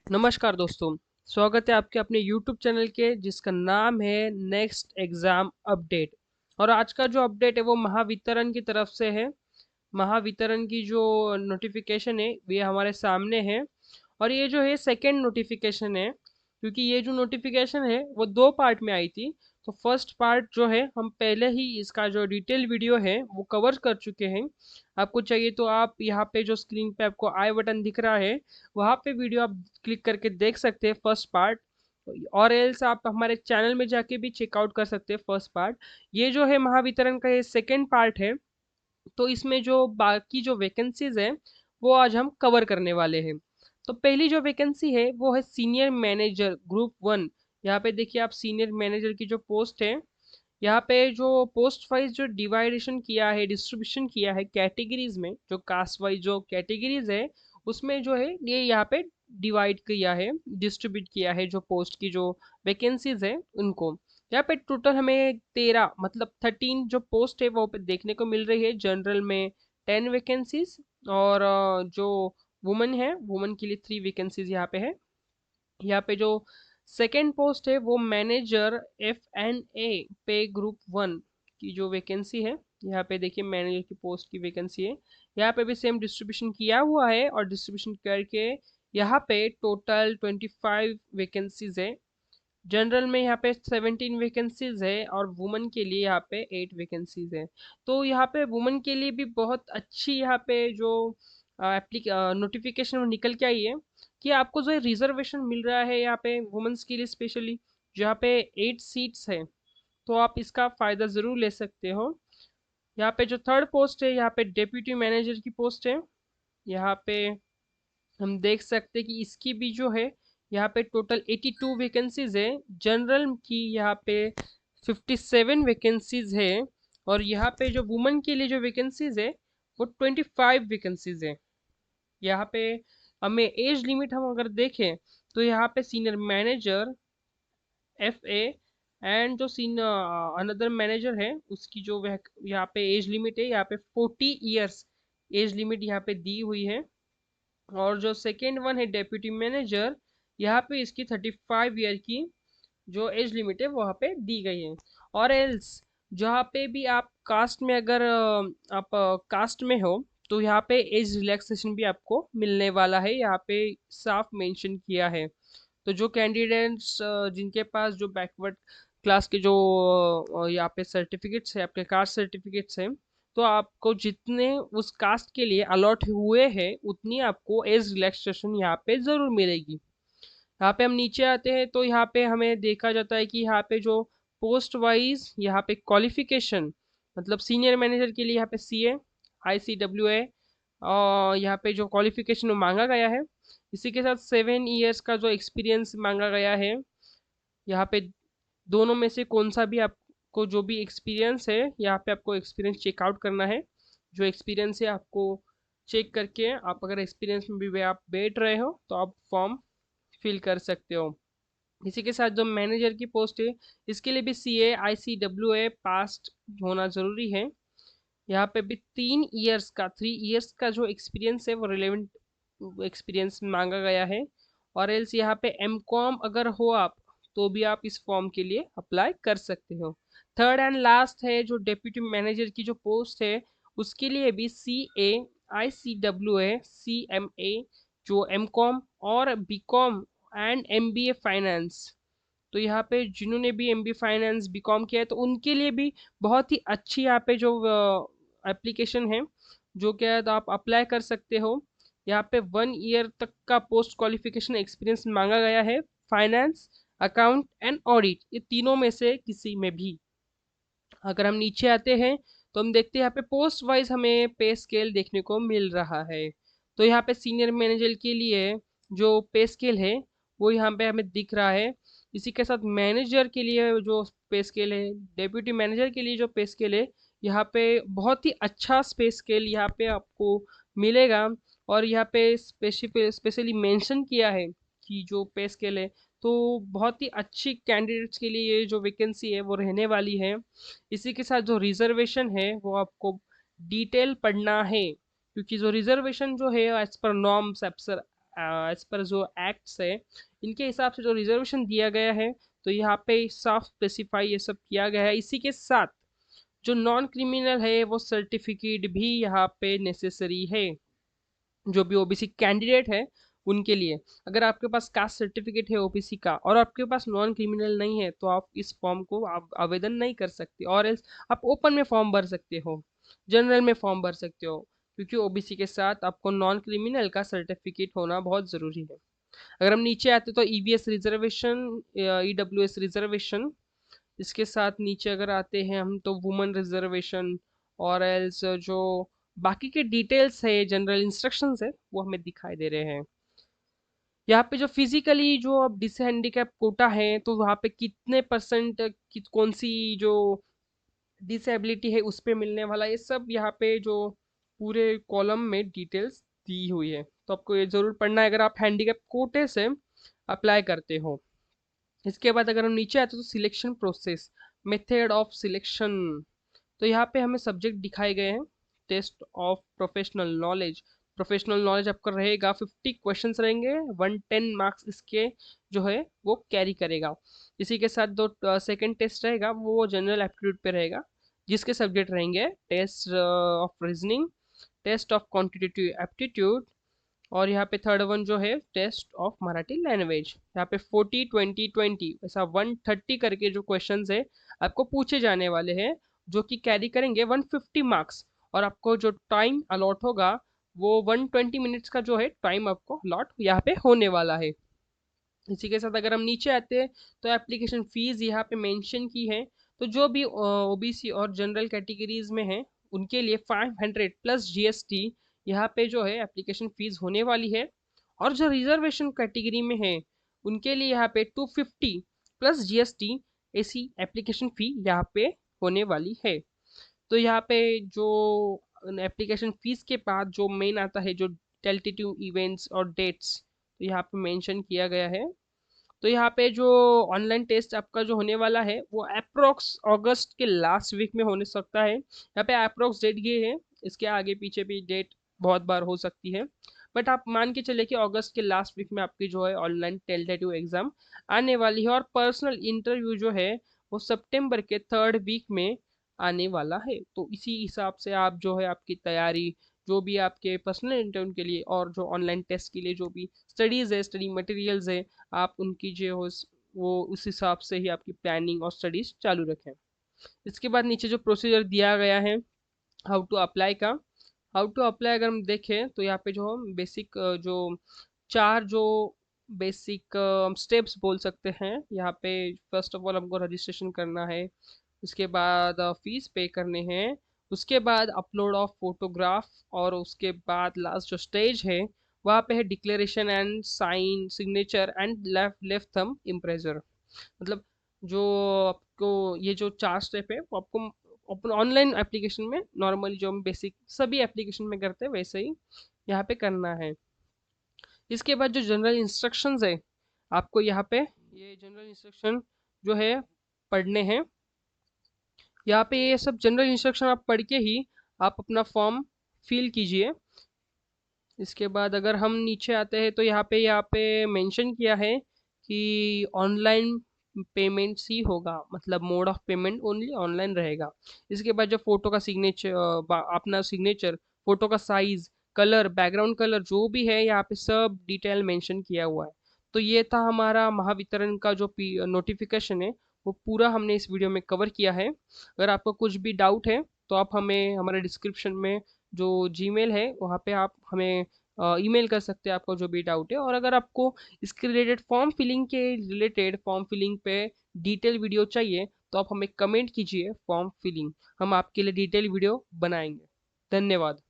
नमस्कार दोस्तों, स्वागत है आपके अपने यूट्यूब चैनल के जिसका नाम है नेक्स्ट एग्ज़ाम अपडेट। और आज का जो अपडेट है वो महावितरण की तरफ से है। महावितरण की जो नोटिफिकेशन है ये हमारे सामने है। और ये जो है सेकंड नोटिफिकेशन है, क्योंकि ये जो नोटिफिकेशन है वो दो पार्ट में आई थी। तो फर्स्ट पार्ट जो है हम पहले ही इसका जो डिटेल वीडियो है वो कवर कर चुके हैं। आपको चाहिए तो आप यहाँ पे जो स्क्रीन पे आपको आई बटन दिख रहा है वहाँ पे वीडियो आप क्लिक करके देख सकते हैं फर्स्ट पार्ट। और एल्स आप हमारे चैनल में जाके भी चेकआउट कर सकते हैं फर्स्ट पार्ट। ये जो है महावितरण का ये सेकेंड पार्ट है। तो इसमें जो बाकी जो वैकेंसीज है वो आज हम कवर करने वाले हैं। तो पहली जो वैकेंसी है वो है सीनियर मैनेजर ग्रुप वन। यहाँ पे देखिए आप सीनियर मैनेजर की जो पोस्ट है, यहाँ पे जो पोस्ट वाइज जो डिवाइडेशन किया है, डिस्ट्रीब्यूशन किया है कैटेगरीज में, जो कास्ट वाइज जो कैटेगरीज है उसमें जो है ये यहाँ पे डिवाइड किया है, डिस्ट्रीब्यूट किया है जो पोस्ट की जो वैकेंसीज है उनको। यहाँ पे टोटल हमें 13 मतलब 13 जो पोस्ट है वो पे देखने को मिल रही है। जनरल में 10 वैकेंसीज और जो वुमेन है वुमेन के लिए 3 वैकेंसीज यहाँ पे है। यहाँ पे जो सेकेंड पोस्ट है वो मैनेजर F&A पे ग्रुप वन की जो वैकेंसी है। यहाँ पे देखिए मैनेजर की पोस्ट की वैकेंसी है। यहाँ पे भी सेम डिस्ट्रीब्यूशन किया हुआ है और डिस्ट्रीब्यूशन करके यहाँ पे टोटल 25 वैकेंसीज है। जनरल में यहाँ पे 17 वैकेंसीज है और वुमेन के लिए यहाँ पे 8 वैकेंसीज है। तो यहाँ पे वुमेन के लिए भी बहुत अच्छी यहाँ पे जो एप्लीक नोटिफिकेशन निकल के आई है कि आपको जो रिजर्वेशन मिल रहा है यहाँ पे वुमेन्स के लिए स्पेशली, जहाँ पे 8 सीट्स है। तो आप इसका फायदा जरूर ले सकते हो। यहाँ पे जो थर्ड पोस्ट है यहाँ पे डेप्यूटी मैनेजर की पोस्ट है। यहाँ पे हम देख सकते हैं कि इसकी भी जो है यहाँ पे टोटल 82 वैकेंसीज है। जनरल की यहाँ पे 57 वैकेंसीज है। और यहाँ पे जो वुमेन के लिए जो वैकेंसीज है वो 25 वैकेंसीज है। यहाँ पे हमें एज लिमिट हम अगर देखें तो यहाँ पे सीनियर मैनेजर FA एंड जो सीनियर अनदर मैनेजर है उसकी जो वह यहाँ पे एज लिमिट है यहाँ पे 40 इयर्स एज लिमिट यहाँ पे दी हुई है। और जो सेकेंड वन है डेप्यूटी मैनेजर, यहाँ पे इसकी 35 ईयर की जो एज लिमिट है वहाँ पे दी गई है। और एल्स जहाँ पे भी आप कास्ट में अगर आप कास्ट में हो तो यहाँ पे एज रिलैक्सेशन भी आपको मिलने वाला है, यहाँ पे साफ मेंशन किया है। तो जो कैंडिडेट्स जिनके पास जो बैकवर्ड क्लास के जो यहाँ पे सर्टिफिकेट्स है, आपके कास्ट सर्टिफिकेट्स हैं, तो आपको जितने उस कास्ट के लिए अलॉट हुए हैं उतनी आपको एज रिलैक्सेशन यहाँ पे ज़रूर मिलेगी। यहाँ पे हम नीचे आते हैं तो यहाँ पे हमें देखा जाता है कि यहाँ पे जो पोस्ट वाइज यहाँ पे क्वालिफिकेशन, मतलब सीनियर मैनेजर के लिए यहाँ पे CA ICWA और यहाँ पे जो क्वालिफिकेशन मांगा गया है, इसी के साथ 7 इयर्स का जो एक्सपीरियंस मांगा गया है। यहाँ पे दोनों में से कौन सा भी आपको जो भी एक्सपीरियंस है यहाँ पे आपको एक्सपीरियंस चेकआउट करना है। जो एक्सपीरियंस है आपको चेक करके आप अगर एक्सपीरियंस में भी आप बैठ रहे हो तो आप फॉर्म फिल कर सकते हो। इसी के साथ जो मैनेजर की पोस्ट है इसके लिए भी CA ICWA पास्ट होना ज़रूरी है। यहाँ पे भी 3 इयर्स का जो एक्सपीरियंस है वो रिलेवेंट एक्सपीरियंस मांगा गया है। और एल्स यहाँ पे M.Com अगर हो आप तो भी आप इस फॉर्म के लिए अप्लाई कर सकते हो। थर्ड एंड लास्ट है जो डेप्यूटी मैनेजर की जो पोस्ट है उसके लिए भी CA ICWA CMA जो M.Com और B.Com एंड MBA फाइनेंस। तो यहाँ पे जिन्होंने भी MBA फाइनेंस B.Com किया है तो उनके लिए भी बहुत ही अच्छी यहाँ पे जो एप्लीकेशन है जो क्या है तो आप अप्लाई कर सकते हो। यहाँ पे 1 ईयर तक का पोस्ट क्वालिफिकेशन एक्सपीरियंस मांगा गया है। फाइनेंस, अकाउंट एंड ऑडिट, ये तीनों में से किसी में भी। अगर हम नीचे आते हैं तो हम देखते हैं यहाँ पे पोस्ट वाइज हमें पे स्केल देखने को मिल रहा है। तो यहाँ पे सीनियर मैनेजर के लिए जो पे स्केल है वो यहाँ पे हमें दिख रहा है। इसी के साथ मैनेजर के लिए जो पे स्केल है, डेप्यूटी मैनेजर के लिए जो पे स्केल है, यहाँ पे बहुत ही अच्छा पे स्केल यहाँ पे आपको मिलेगा। और यहाँ पे स्पेशली मेंशन किया है कि जो पे स्केल है तो बहुत ही अच्छी कैंडिडेट्स के लिए ये जो वैकेंसी है वो रहने वाली है। इसी के साथ जो रिजर्वेशन है वो आपको डिटेल पढ़ना है, क्योंकि जो रिजर्वेशन जो है as per norms as per जो एक्ट्स है इनके हिसाब से जो रिजर्वेशन दिया गया है, तो यहाँ पे साफ स्पेसिफाई ये सब किया गया है। इसी के साथ जो नॉन क्रिमिनल है वो सर्टिफिकेट भी यहाँ पे नेसेसरी है, जो भी ओबीसी कैंडिडेट है उनके लिए। अगर आपके पास कास्ट सर्टिफिकेट है ओबीसी का और आपके पास नॉन क्रिमिनल नहीं है, तो आप इस फॉर्म को आप आवेदन नहीं कर सकते, और एल्स आप ओपन में फॉर्म भर सकते हो, जनरल में फॉर्म भर सकते हो, क्योंकि ओबीसी के साथ आपको नॉन क्रिमिनल का सर्टिफिकेट होना बहुत ज़रूरी है। अगर हम नीचे आते तो ईवीएस रिजर्वेशन, ईडब्ल्यूएस रिजर्वेशन, इसके साथ नीचे अगर आते हैं हम तो वुमेन रिजर्वेशन, और एल्स जो बाकी के डिटेल्स है, जनरल इंस्ट्रक्शंस है, वो हमें दिखाई दे रहे हैं। यहाँ पे जो फिजिकली जो अब डिसहैंडिकैप कोटा है, तो वहाँ पे कितने परसेंट की कौन सी जो डिसेबिलिटी है उस पे मिलने वाला, ये सब यहाँ पे जो पूरे कॉलम में डिटेल्स दी हुई है, तो आपको ये जरूर पढ़ना है अगर आप हैंडीकैप कोटे से अप्लाई करते हो। इसके बाद अगर हम नीचे आते तो selection process, method of selection, तो यहाँ पे हमें सब्जेक्ट दिखाए गए हैं। टेस्ट ऑफ प्रोफेशनल नॉलेज आपका रहेगा, 50 क्वेश्चंस रहेंगे, 110 मार्क्स इसके जो है वो कैरी करेगा। इसी के साथ दो सेकंड टेस्ट रहेगा, वो जनरल एप्टीट्यूड पे रहेगा, जिसके सब्जेक्ट रहेंगे test of reasoning, test of quantitative aptitude, और यहाँ पे थर्ड वन जो है टेस्ट ऑफ मराठी लैंग्वेज। यहाँ पे 40 20 20 ऐसा 130 करके जो क्वेश्चंस है आपको पूछे जाने वाले हैं, जो कि कैरी करेंगे 150 मार्क्स, और आपको जो टाइम अलॉट होगा वो 120 मिनट्स का जो है टाइम आपको अलॉट यहाँ पे होने वाला है। इसी के साथ अगर हम नीचे आते हैं तो एप्लीकेशन फीस यहाँ पे मेंशन की है, तो जो भी ओबीसी और जनरल कैटेगरीज में है उनके लिए 500 प्लस जीएसटी यहाँ पे जो है एप्लीकेशन फीस होने वाली है, और जो रिजर्वेशन कैटेगरी में है उनके लिए यहाँ पे 250 प्लस जीएसटी ऐसी एप्लीकेशन फी यहाँ पे होने वाली है। तो यहाँ पे जो एप्लीकेशन फीस के बाद जो मेन आता है जो टेल्टेटिव इवेंट्स और डेट्स, तो यहाँ पे मेंशन किया गया है। तो यहाँ पे जो ऑनलाइन टेस्ट आपका जो होने वाला है वो अप्रोक्स अगस्त के लास्ट वीक में होने सकता है। यहाँ पे अप्रोक्स डेट ये है, इसके आगे पीछे भी डेट बहुत बार हो सकती है, बट आप मान के चले कि अगस्त के लास्ट वीक में आपकी जो है ऑनलाइन टेल्टेटिव एग्जाम आने वाली है, और पर्सनल इंटरव्यू जो है वो सितंबर के थर्ड वीक में आने वाला है। तो इसी हिसाब से आप जो है आपकी तैयारी, जो भी आपके पर्सनल इंटरव्यू के लिए और जो ऑनलाइन टेस्ट के लिए जो भी स्टडीज़ है, स्टडी मटेरियल्स है, आप उनकी जो हो वो उस हिसाब से ही आपकी प्लानिंग और स्टडीज चालू रखें। इसके बाद नीचे जो प्रोसीजर दिया गया है हाउ टू अप्लाई का, हाउ टू अप्लाई अगर हम देखें तो यहाँ पे जो हम बेसिक जो चार जो बेसिक स्टेप्स बोल सकते हैं यहाँ पे। फर्स्ट ऑफ ऑल हमको रजिस्ट्रेशन करना है, उसके बाद फीस पे करने हैं, उसके बाद अपलोड ऑफ फोटोग्राफ, और उसके बाद लास्ट जो स्टेज है वहाँ पे है declaration and sign signature and left left thumb impression. मतलब जो आपको ये जो चार स्टेप है वो आपको अपन ऑनलाइन एप्लीकेशन में नॉर्मली जो हम बेसिक सभी एप्लीकेशन में करते हैं वैसे ही यहाँ पे करना है। इसके बाद जो जनरल इंस्ट्रक्शंस है आपको यहाँ पे ये जनरल इंस्ट्रक्शन जो है पढ़ने हैं। यहाँ पे ये सब जनरल इंस्ट्रक्शन आप पढ़ के ही आप अपना फॉर्म फिल कीजिए। इसके बाद अगर हम नीचे आते हैं तो यहाँ पे मेंशन किया है कि ऑनलाइन पेमेंट्स ही होगा, मतलब mode of payment only online रहेगा। इसके बाद जो फोटो का सिग्नेचर, अपना सिग्नेचर, फोटो का साइज, कलर, बैकग्राउंड कलर जो भी है यहाँ पे सब डिटेल मेंशन किया हुआ है। तो ये था हमारा महावितरण का जो नोटिफिकेशन है, वो पूरा हमने इस वीडियो में कवर किया है। अगर आपको कुछ भी डाउट है तो आप हमें हमारे डिस्क्रिप्शन में जो जीमेल है वहाँ पे आप हमें ईमेल कर सकते हैं, आपको जो भी डाउट है। और अगर आपको इसके रिलेटेड फॉर्म फिलिंग के रिलेटेड फॉर्म फिलिंग पे डिटेल वीडियो चाहिए तो आप हमें कमेंट कीजिए फॉर्म फिलिंग, हम आपके लिए डिटेल वीडियो बनाएंगे। धन्यवाद।